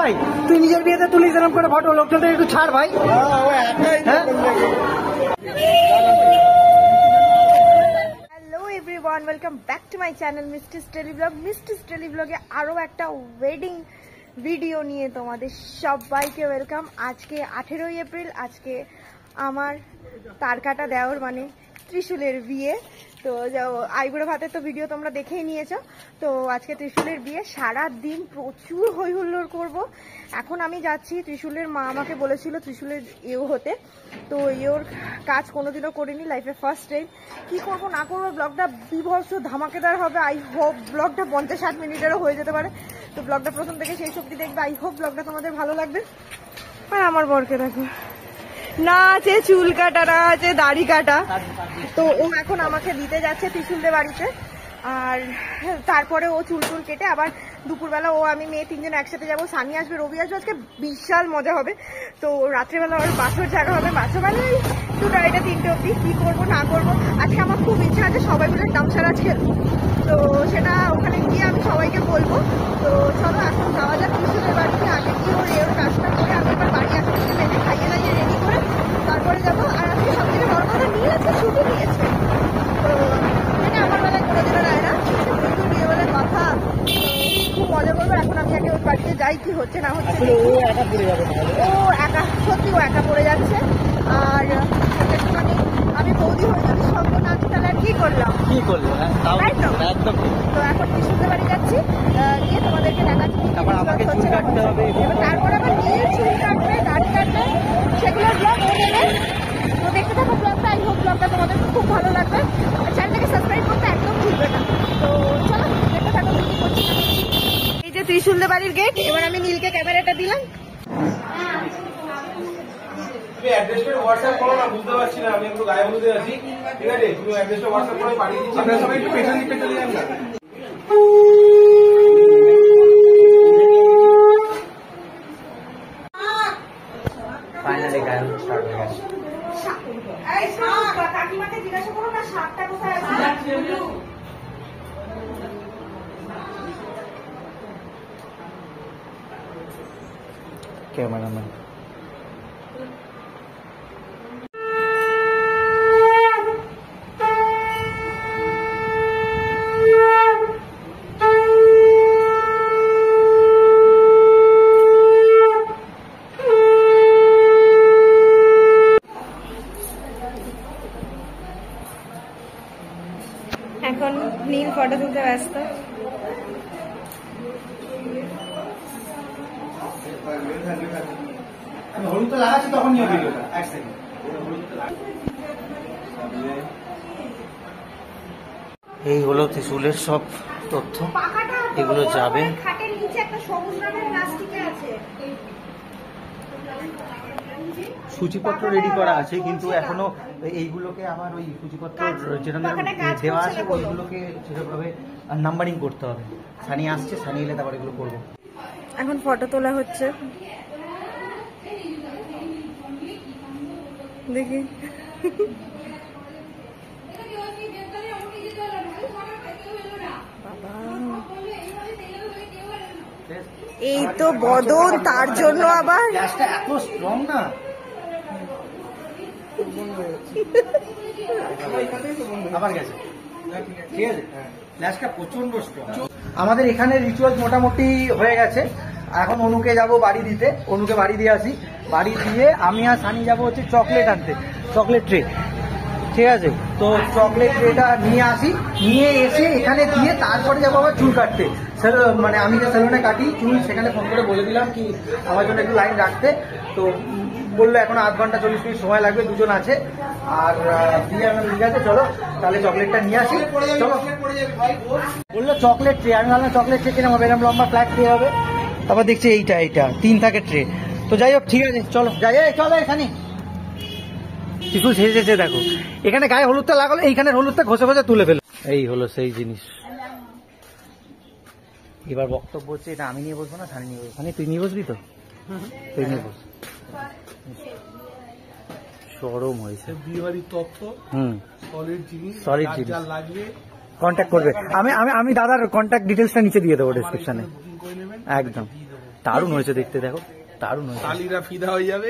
ভাই তুই নিজের বিয়েতে তুলিস এরকম করে ফটো, লোকটা একটু ছাড় ভাই। Hello everyone, welcome back to my channel Misti's tele blog. Misti's tele ব্লগে আরও একটা ওয়েডিং ভিডিও নিয়ে তোমাদের সবাইকে ওয়েলকাম। আজকে 18ই এপ্রিল, আজকে আমার তারকাটা দেওয়ার মানে ত্রিশূলের বিয়ে। তো আইবুড়ো ভাতের তো ভিডিও তোমরা দেখেই নিয়েছো। তো আজকে ত্রিশূলের বিয়ে, সারা দিন প্রচুর হই হুল্লোড় করবো। এখন আমি যাচ্ছি, ত্রিশূলের মা আমাকে বলেছিল ত্রিশূলের ইয়েও হতে, তো ইয়োর কাজ কোনোদিনও করিনি, লাইফে ফার্স্ট টাইম। কি করবো না করবো, ব্লগটা বিভৎস ধামাকেদার হবে। আই হোপ ব্লগটা 50-60 মিনিটেরও হয়ে যেতে পারে। তো ব্লগটা প্রথম থেকে শেষ অবধি দেখবে, আই হোপ ব্লগটা তোমাদের ভালো লাগবে। আর আমার বরকে দেখো, না আছে চুল কাটা, না আছে দাড়ি কাটা। তো ও এখন আমাকে দিতে যাচ্ছে ত্রিশূলদের বাড়িতে, আর তারপরে ও চুল টুল কেটে আবার দুপুরবেলা ও আমি মেয়ে তিনজন একসাথে যাবো। সানি আসবে, রবি আসবে, আজকে বিশাল মজা হবে। তো রাত্রেবেলা ওর বাছর জাগা হবে, বাছরবেলায় 2টা 3টে অব্দি কি করবো না করবো। আজকে আমার খুব ইচ্ছা আছে সবাই মিলে ডামসারাজ খেলবো, তো সেটা ওখানে গিয়ে আমি সবাইকে বলবো। তো চলো এখন যাওয়া যাক ত্রিশূলের বাড়িতে। আগে গিয়ে ওর এর কাজটা করে আমি এবার বাড়ি আসতে মেয়েকে খাইয়ে দাইয়ে রেডি করে তারপরে যাবো। আর আজকে সব থেকে বড় কথা নিয়েছে, ছুটি নিয়েছে। তো মানে আমার বেলায় কোনোদিনও নেয় না, কিন্তু বিয়ে বলে কথা, খুব মজা করবো। এখন আমি আগে ওর বাড়িতে যাই, কি হচ্ছে না হচ্ছে। ও একা, সত্যি ও একা পড়ে যাচ্ছে। আর একটুখানি আমি বৌদি হয়ে যদি সঙ্গ না আছি তাহলে আর কি করলাম, একদম। তো এখন ত্রিশূলের বাড়ি যাচ্ছি, গিয়ে তোমাদেরকে দেখাচ্ছি। তারপর আবার নিয়ে চুল কাটবে, দাড়ি কাটবে, সেগুলোর ব্লগ ও নেবে। তো দেখতে থাকো ব্লগটা, আই হোপ ব্লগটা তোমাদের খুব ভালো লাগবে। আর চ্যানেলটাকে সাবস্ক্রাইব করতে একদম ভুলবে না। তো চলো দেখতে থাকো কি করছি। এই যে ত্রিশূলদের বাড়ির গেট, এবার আমি নীলকে ক্যামেরাটা দিলাম। তুমি অ্যাড্রেসটা হোয়াটসঅ্যাপ করো না, বুঝতে পারছি না, আমি একটু গায়ে হলুদে আছি, ঠিক আছে? তুমি অ্যাড্রেসটা হোয়াটসঅ্যাপ করে পাঠিয়ে দিচ্ছি। আপনারা সবাই একটু পেছন দিকটা চলে যান না। ফাইনালি গায়ে হলুদ স্টার্ট হয়ে গেছে। কাকিমাকে জিজ্ঞাসা করো না শাকটা কোথায় আছে। ক্যামেরাম্যান এখন নীল ফটো তুলতে ব্যস্ত। আমি হলুদটা লাগাচ্ছি, তখন নিয়ে ভিডিওটা 1 সেকেন্ড। এই হলো ত্রিশূলের সব তথ্য, এগুলো যাবে। খাটের নিচে একটা সবুজ রঙের প্লাস্টিকে আছে। সূচিপত্র রেডি করা আছে, কিন্তু এখনো এইগুলোকে আমার ওই সূচিপত্র যেটা দেওয়া আছে ওইগুলোকে সেভাবে নাম্বারিং করতে হবে। সানি আসছে, সানি এলে তারপর এগুলো করবো। এখন ফটো তোলা হচ্ছে, দেখি। এই তো বদন, তার জন্য আবার গ্যাসটা এত স্ট্রং না, আবার গেছে, ঠিক আছে? গ্যাসটা প্রচন্ড স্ট্রং। আমাদের এখানে রিচুয়াল মোটামুটি হয়ে গেছে। এখন অনুকে যাব বাড়ি দিতে, অনুকে বাড়ি দিয়ে আসি। বাড়ি দিয়ে আমি আর সানি যাবো হচ্ছে চকলেট আনতে, চকলেট ট্রে, ঠিক আছে? তো চকলেট ট্রেটা নিয়ে আসি, নিয়ে এসে এখানে দিয়ে তারপরে যাবো আবার চুল কাটতে। মানে আমি যে সেলুনে কাটি চুল, সেখানে ফোন করে বলে দিলাম কি আমার জন্য একটু লাইন রাখতে। তো বললো এখন 8 ঘন্টা 40 মিনিট সময় লাগবে, দুজন আছে। আর দিয়ে আমি ঠিক আছে চলো তাহলে চকলেটটা নিয়ে আসি, চলো। বললো চকলেট ট্রে, আমি ভাবলাম চকলেট ট্রে কিনা হবে, এরকম লম্বা ফ্ল্যাট ট্রে হবে। তারপর দেখছি এইটা 3 থাকে ট্রে। তো যাই হোক, ঠিক আছে চলো যাই, চলো এখানে কিছু শেষে দেখো এখানে গায়ে হলুদটা লাগালো, এইখানে হলুদটা ঘষে ঘষে তুলে ফেলো। এই হলো সেই জিনিস। এবার বক্তব্য হচ্ছে, এটা আমি নিয়ে বসবো না সানি নিয়ে বসবো। সানি তুই নিয়ে বসবি তো? তুই নিয়ে বস। শরম হয়েছে বিয়ে বাড়ির তথ্য, সলিড জিনিস লাগবে কন্ট্যাক্ট করবে। আমি দাদার কন্ট্যাক্ট ডিটেলসটা নিচে দিয়ে দেবো ডেসক্রিপশনে, একদম। দারুণ হয়েছে দেখতে, দেখো দারুণ হয়েছে, শালিরা ফিদা হয়ে যাবে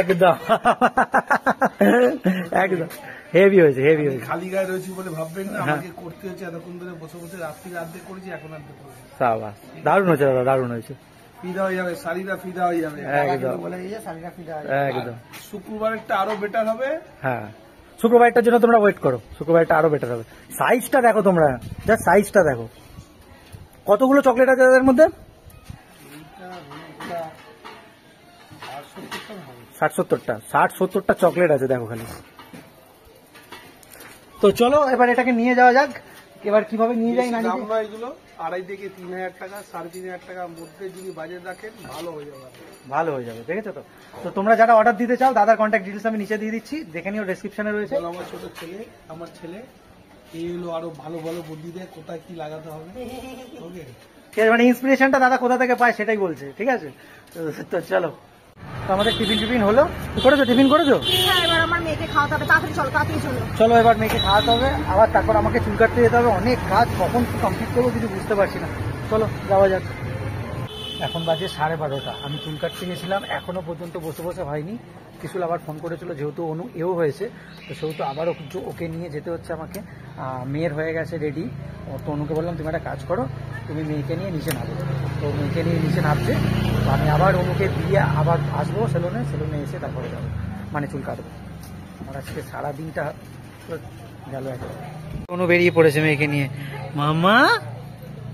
একদম একদম হেভি হয়েছে, হেভি হয়েছে। খালি গায়ে রয়েছি বলে ভাববেন না, আমাকে করতে হচ্ছে এতক্ষণ ধরে বসে বসে, রাত্রি রাতে করেছি, এখন আর করবো। সাবাস, দারুণ হয়েছে দাদা, দারুণ হয়েছে, ফিদা হয়ে যাবে, শালিরা ফিদা হয়ে যাবে একদম বলে দিয়েছে শাড়িটা ফিদা একদম। শুক্রবারেরটা আরো বেটার হবে। হ্যাঁ, শুক্রবারটার জন্য তোমরা ওয়েট করো, শুক্রবারটা আরো বেটার হবে। সাইজটা দেখো তোমরা, জাস্ট সাইজটা দেখো। কতগুলো চকলেট আছে তাদের মধ্যে? 60-70টা, 60-70টা চকলেট আছে দেখো খালি। তো চলো এবার এটাকে নিয়ে যাওয়া যাক। এবার কিভাবে নিয়ে যাই না দাম নয় এগুলো, 2,500 থেকে 3,000 টাকা, 3,500 টাকার মধ্যে যদি বাজেট রাখেন ভালো হয়ে যাবে, ভালো হয়ে যাবে। দেখেছো তো? তো তোমরা যারা অর্ডার দিতে চাও, দাদার কন্ট্যাক্ট ডিটেলস আমি নিচে দিয়ে দিচ্ছি, দেখে নিও, ডেসক্রিপশনে রয়েছে। আমার ছোট ছেলে, আমার ছেলে এই হলো আরো ভালো ভালো বুদ্ধি দেয় কোথায় কি লাগাতে হবে। ওকে, ঠিক আছে, মানে ইন্সপিরেশনটা দাদা কোথা থেকে পায় সেটাই বলছে, ঠিক আছে। তো চলো, তো আমাদের টিফিন হলো, করেছো টিফিন করেছো? হ্যাঁ, এবার আমার মেয়েকে খাওয়াতে হবে, তাড়াতাড়ি চলো, তাড়াতাড়ি চলো। চলো এবার মেয়েকে খাওয়াতে হবে, আবার তারপর আমাকে চুল কাটতে যেতে হবে, অনেক কাজ, কখন কি কমপ্লিট করবো কিছু বুঝতে পারছি না। চলো যাওয়া যাক। এখন বাজে 12:30, আমি চুল কাটতে গেছিলাম, এখনো পর্যন্ত বসে বসে হয়নি। কিছু আবার ফোন করেছিল, যেহেতু অনু এও হয়েছে, তো সেহেতু আবার ওকে নিয়ে যেতে হচ্ছে আমাকে। মেয়ের হয়ে গেছে রেডি, তো অনুকে বললাম তুমি একটা কাজ করো, তুমি মেয়েকে নিয়ে নিচে নামো। তো মেয়েকে নিয়ে নিচে নামছে, তো আমি আবার অনুকে দিয়ে আবার আসবো সেলুনে এসে তারপরে যাবো, মানে চুল কাটবো। আমার আজকে সারাদিনটা গেল একদম। অনু বেরিয়ে পড়েছে মেয়েকে নিয়ে। মামা,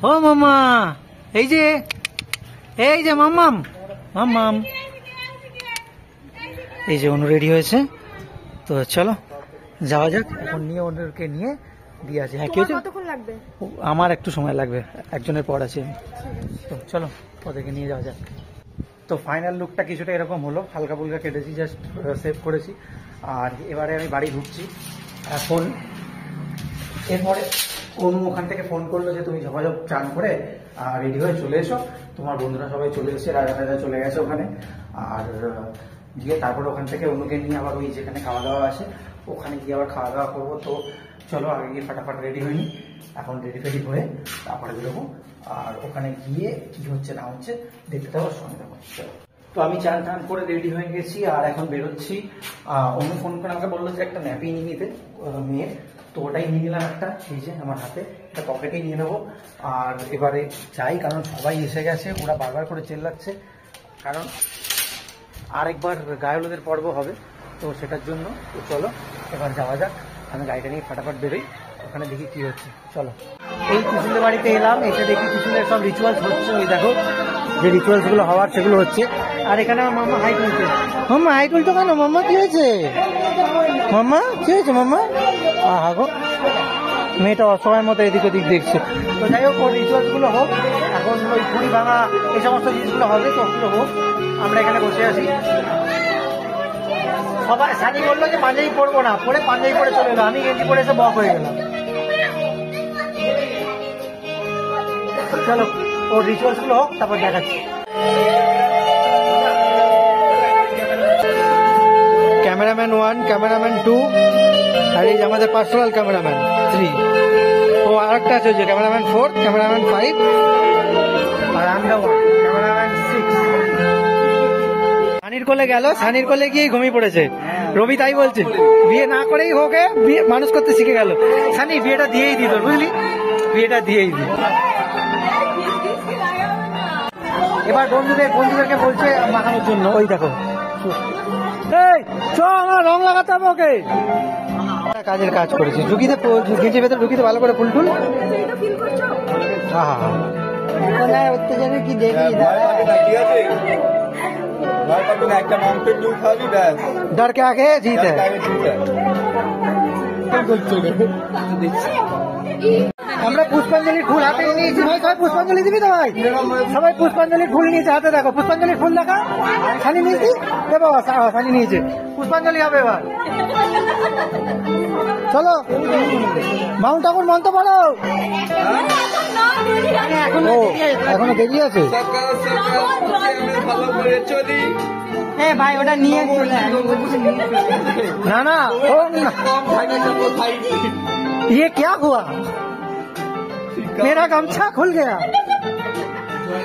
ও মামা, এই যে মাম্মাম, এই যে অনু রেডি হয়েছে। তো চলো যাওয়া যাক, এখন নিয়ে অনুকে নিয়ে দিয়ে আছে। হ্যাঁ, কি হয়েছে? কতক্ষণ লাগবে? আমার একটু সময় লাগবে, একজনের পর আছে। তো চলো ওদেরকে নিয়ে যাওয়া যাক। তো ফাইনাল লুকটা কিছুটা এরকম হলো, হালকা ফুলকা কেটেছি, জাস্ট সেভ করেছি। আর এবারে আমি বাড়ি ঢুকছি। এখন এরপরে অনু ওখান থেকে ফোন করলো যে তুমি যোগাযোগ চান করে রেডি হয়ে চলে এসো, তোমার বন্ধুরা সবাই চলে এসেছে, রাজা চলে গেছে ওখানে। আর গিয়ে তারপরে ওখান থেকে অনুকে নিয়ে আবার ওই যেখানে খাওয়া দাওয়া আছে ওখানে গিয়ে আবার খাওয়া দাওয়া করবো। তো চলো আগে গিয়ে ফাটাফাট রেডি হয়নি, এখন রেডি হয়ে তারপরে বেরোবো। আর ওখানে গিয়ে কি হচ্ছে না হচ্ছে দেখতে থাকো, সঙ্গে থাকো। তো আমি চান করে রেডি হয়ে গেছি আর এখন বেরোচ্ছি। অন্য ফোন করে আমাকে বললো যে একটা ন্যাপি নিয়ে নিতে মেয়ের, তো ওটাই নিয়ে নিলাম একটা, এই যে আমার হাতে, একটা পকেটেই নিয়ে নেবো। আর এবারে যাই, কারণ সবাই এসে গেছে, ওরা বারবার করে চেল্লাচ্ছে, কারণ আরেকবার গায়ে হলুদের পর্ব হবে, তো সেটার জন্য। তো চলো এবার যাওয়া যাক, আমি গাড়িটা নিয়ে ফাটাফাট বেরোই, ওখানে দেখি কি হচ্ছে। চলো, এই কুসুলের বাড়িতে এলাম, এসে দেখি কুসুলের সব রিচুয়ালস হচ্ছে, ওই দেখো যে রিচুয়ালস গুলো হওয়ার সেগুলো হচ্ছে। আর এখানে আমার মাম্মা হাই তুলছে। মাম্মা হাই তুলছো কেন? মাম্মা কি হয়েছে? মাম্মা কি হয়েছে? মাম্মা আহা গো, মেয়েটা অসময়ের মতো এদিক ওদিক দেখছে। তো যাই হোক, ওর রিচুয়ালস গুলো হোক, এখন ওই ঘুড়ি ভাঙা এই সমস্ত জিনিসগুলো হবে, তো ওগুলো হোক, আমরা এখানে বসে আছি। সবাই সানি বললো যে পাঞ্জাবি পরবো না, পরে পাঞ্জাবি পরে চলে এলো, আমি গেঞ্জি পরে এসে বক হয়ে গেলাম। চলো ওর রিচুয়ালস গুলো হোক, তারপর দেখাচ্ছি। ক্যামেরাম্যান 1, ক্যামেরাম্যান 2, আর এই যে আমাদের পার্সোনাল ক্যামেরাম্যান 3, ও আর একটা আছে যে ক্যামেরাম্যান 4, ক্যামেরাম্যান 5, আর আমরা 1, ক্যামেরাম্যান 6। সানির কোলে গেল, সানির কোলে গিয়ে ঘুমিয়ে পড়েছে। রবি তাই বলছে, বিয়ে না করেই হোক, বিয়ে মানুষ করতে শিখে গেল। সানি বিয়েটা দিয়েই দিত, বুঝলি, বিয়েটা দিয়েই দিত। এবার বন্ধুদেরকে বলছে মাখানোর জন্য, ওই দেখো, এই চ আমার রং লাগাতে হবে ওকে। কাজের কাজ করেছে, ঢুকিতে গেঞ্জির ভেতরে ঢুকিতে ভালো করে ফুল টুল। হ্যাঁ উত্তেজনে কি দেখি, डर के आगे जीत है। আমরা পুষ্পাঞ্জলির ফুল হাতে নিয়েছি ভাই, সবাই পুষ্পাঞ্জলি দিবি তো ভাই? সবাই পুষ্পাঞ্জলির ফুল নিয়েছে হাতে, দেখো পুষ্পাঞ্জলির ফুল দেখা। সানি নিয়েছি, এ বাবা সানি নিয়েছে, পুষ্পাঞ্জলি হবে এবার। চলো মাউন্ট আবুর মন্ত্র পড়ো। এখনো দেরি আছে ভাই, ওটা নিয়ে না না ও ये क्या हुआ, मेरा गमछा खुल गया। তো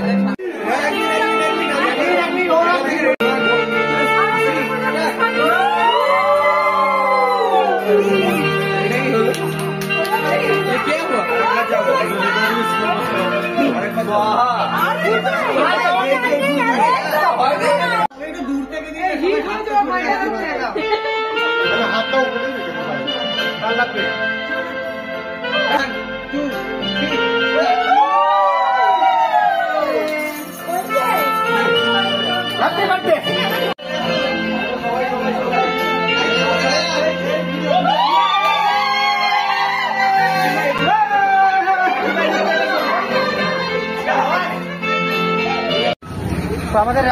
আমাদের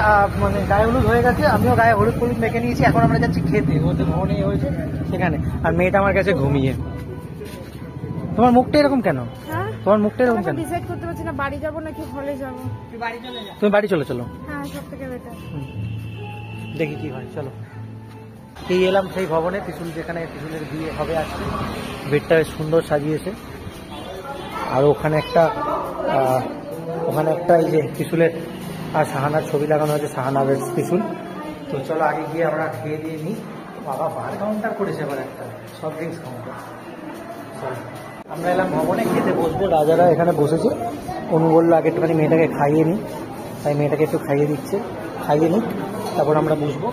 মানে গায়ে হলুদ হয়ে গেছে, আমিও গায়ে হলুদ হলুদ মেখে নিয়েছি। এখন আমরা যাচ্ছি খেতে, ওদের ভবনে হয়েছে সেখানে। আর মেয়েটা আমার কাছে ঘুমিয়ে। তোমার মুখটা এরকম কেন? তোমার মুখটা এরকম কেন? ডিসাইড করতে পারছি না বাড়ি যাব নাকি হলে যাব। তুমি বাড়ি চলো। চলো, হ্যাঁ সব থেকে বেটার। দেখি কি হয়, চলো। এই এলাম সেই ভবনে, ত্রিশুল যেখানে ত্রিশুলের বিয়ে হবে আজকে। বেডটা সুন্দর সাজিয়েছে। আর ওখানে একটা এই যে ত্রিশুলের আর সাহানার ছবি লাগানো হয়েছে, সাহানার ত্রিশুল। তো চলো আগে গিয়ে আমরা খেয়ে দিয়ে নিই। বাবা বার কাউন্টার করেছে এবার একটা, সফট ড্রিঙ্কস কাউন্টার। চলো আমরা এলাম ভবনে, খেতে বসবো। রাজারা এখানে বসেছে। অনু বললো আগে একটুখানি মেয়েটাকে খাইয়ে নিই, তাই মেয়েটাকে একটু খাইয়ে দিচ্ছে। খাইয়ে নিই, তারপর আমরা বসবো।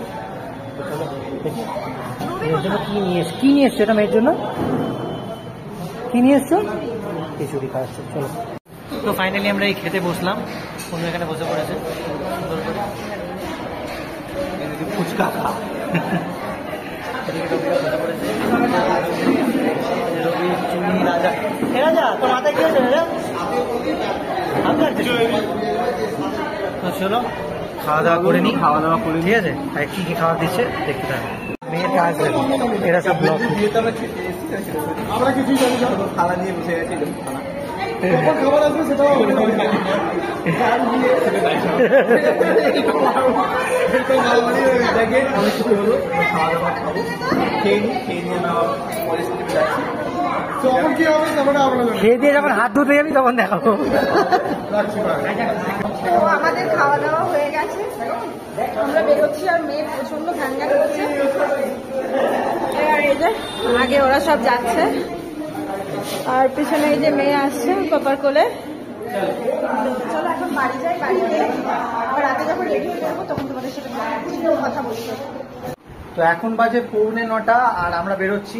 তো চলো দেখি মেয়ের জন্য কি নিয়ে এসছো। এটা মেয়ের জন্য কি নিয়ে এসছো? খিচুড়ি খাওয়াচ্ছে। চলো, তো ফাইনালি আমরা এই খেতে বসলাম। অন্য এখানে বসে পড়েছে সুন্দর করে ফুচকা খা। রাজা তোর মাথায় কি হয়েছে? তো চলো খাওয়া দাওয়া করে নিই। ঠিক আছে, আর কি কি খাওয়া দিচ্ছে দেখতে থাকো। মেয়ের কাজ দেখো, এরা সব ব্লগ। আমরা কিছুই জানি না, খালা নিয়ে বসে গেছি। খাবার আসবে সেটাও খাওয়া দাওয়া খাবো, খেয়ে নিয়ে আমরা পরিস্থিতি যাচ্ছি। তখন কি হবে খেয়ে দিয়ে যখন হাত ধুতে যাবি তখন দেখাবো। তো আমাদের খাওয়া দাওয়া হয়ে গেছে, আমরা বেরোচ্ছি। আর মেয়ে প্রচন্ড ঘ্যানঘ্যান করছে। আর এই যে আগে ওরা সব যাচ্ছে, আর পিছনে এই যে মেয়ে আসছে পাপার কোলে। চলো এখন বাড়ি যাই, বাড়িতে আবার রাতে যখন রেডি হয়ে যাবো তখন তোমাদের সাথে কথা বলবো। তো এখন বাজে 9:45 আর আমরা বেরোচ্ছি।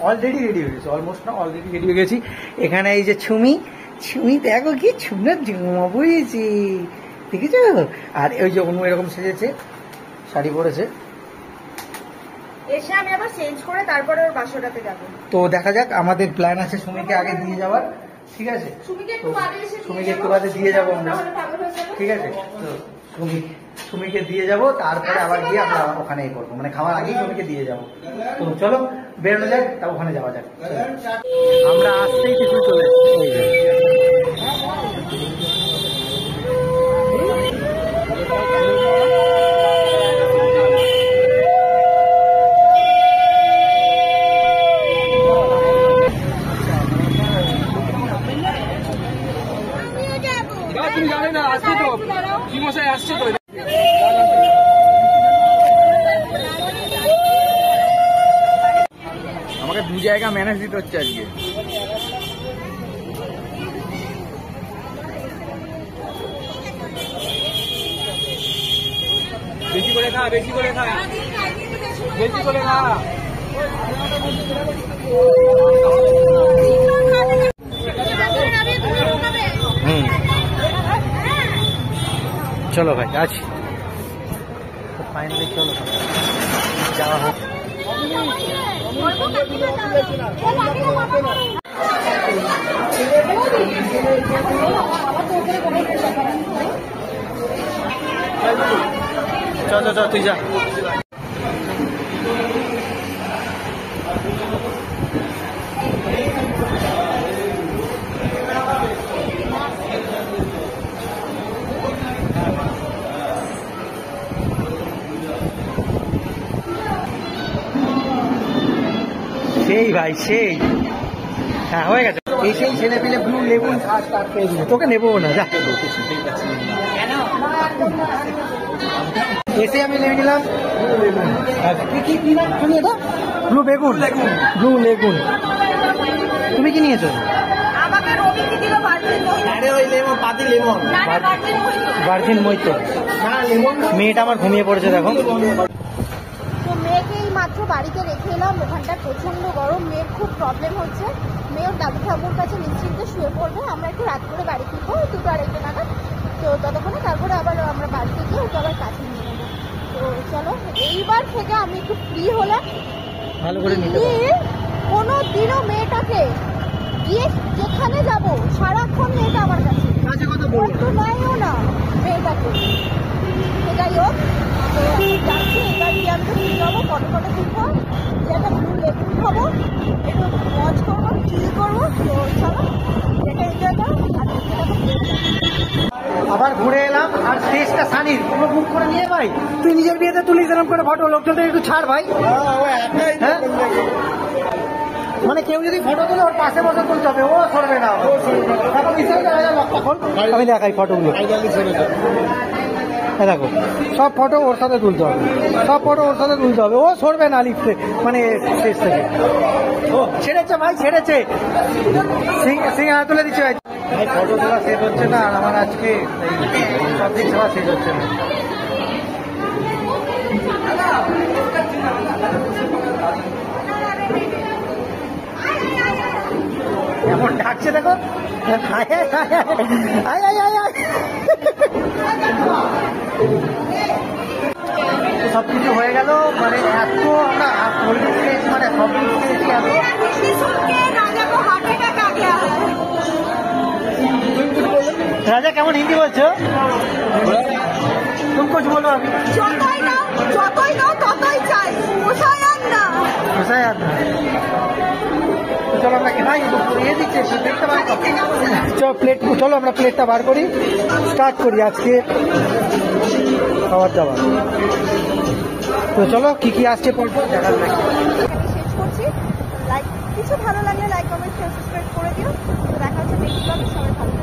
অলরেডি রেডি হয়ে গেছি। অলমোস্ট না, অলরেডি রেডি হয়ে গেছি। এখানে এই যে ছুমি দেখো কি সুন্দর জামা পরেছে, দেখেছো? আর ওই যে অনু এরকম সেজেছে, শাড়ি পরেছে। এসে আমি আবার চেঞ্জ করে তারপরে ওর বাসটাতে যাবো। তো দেখা যাক, আমাদের প্ল্যান আছে সুমিকে আগে দিয়ে যাওয়ার। ঠিক আছে, সুমিকে একটু বাদে দিয়ে যাবো আমরা। ঠিক আছে, তো সুমিকে দিয়ে যাবো, তারপরে আবার গিয়ে আমরা ওখানে করবো, মানে খাওয়ার আগেই সুমিকে দিয়ে যাবো। তো চলো বেরোনো যাক, তা ওখানে যাওয়া যাক। আমরা আসতেই কিছু চলে তুমি জানে না, আসছে তো কি মশাই আসছে তো। আমাকে 2 জায়গা ম্যানেজ দিতে হচ্ছে আজকে। বেশি করে খা, বেশি করে খা। চলো ভাই আছি। তো ফাইনালি চলো যাওয়া হোক। চল তুই যা। সেই ভাই সেই হ্যাঁ হয়ে গেছে। এসেই ছেলে পেলে ব্লু লেবুন খাস স্টার্ট করে দিল, তোকে নেবো না যা। এসে আমি নেমে নিলাম কি নাম শুনি এটা, ব্লু বেগুন, ব্লু লেগুন। তুমি কি নিয়েছো? আমাকে রবি কি দিল ভার্জিন মইতো। মেয়েটা আমার ঘুমিয়ে পড়েছে দেখো। তো মেয়েকে এই মাত্র বাড়িতে রেখে এলাম, ওখানটা প্রচন্ড গরম, মেয়ের খুব প্রবলেম হচ্ছে। মেয়ের দাদু ঠাকুর কাছে নিশ্চিন্তে শুয়ে পড়বে, আমরা একটু রাত করে বাড়ি ফিরবো 2টা 2:30 নাগাদ। তো ততক্ষণে তারপরে আবার আমরা বাড়িতে গিয়ে ওকে আবার কাছে নিয়ে নেবো। তো চলো এইবার থেকে আমি একটু ফ্রি হলাম, ভালো করে নিতে কোনো দিনও মেয়েটাকে গিয়ে যেখানে যাব সারাক্ষণ মেয়েটা আমার কাছে, একটু নেয়ও না মেয়েটাকে। তো যাই হোক, তো যাচ্ছি এবার গিয়ে আমি ফ্রি হবো, ফটো তুলবো, যে একটা ব্লু লেগুন খাবো, একটু মজ করবো, চিল করবো। তো চলো যেটা এনজয় করো। আবার ঘুরে এলাম, আর শেষটা সানির পুরো বুক করে নিয়ে ভাই তুই নিজের বিয়েতে তুলিস এরকম করে ফটো, লোকজন তো একটু ছাড় ভাই। হ্যাঁ মানে কেউ যদি ফটো তুলে ওর পাশে বসে তুলতে হবে, ও সরবে না। আমি দেখাই ফটোগুলো, দেখো সব ফটো ওর সাথে তুলতে হবে, সব ফটো ওর সাথে তুলতে হবে, ও সরবে না লিফটে মানে শেষ থেকে। ও ছেড়েছে ভাই, ছেড়েছে, সিং হাত তুলে দিচ্ছে ভাই। ভাই ফটো তোলা শেষ হচ্ছে না, আর আমার আজকে সব দিক ছাড়া শেষ হচ্ছে না। এমন ডাকছে দেখো, সবকিছু হয়ে গেল, মানে এত আমরা মানে সব রাজা কেমন হিন্দি বলছো? তুমি কিছু বলো। আমি যতই দাও ততই চাই, পোষায় আর না। চলো আমরা খাই, দিয়ে দিচ্ছে দেখতে পাচ্ছি। চলো প্লেট, চলো আমরা প্লেটটা বার করি, স্টার্ট করি আজকে খাবার দাবার। তো চলো কি কি আসছে পড়বো দেখার লাগে। শেষ করছি, লাইক কিছু ভালো লাগলে লাইক কমেন্ট শেয়ার সাবস্ক্রাইব করে দিও। দেখা হচ্ছে নেক্সট ব্লগে, সবাই ভালো।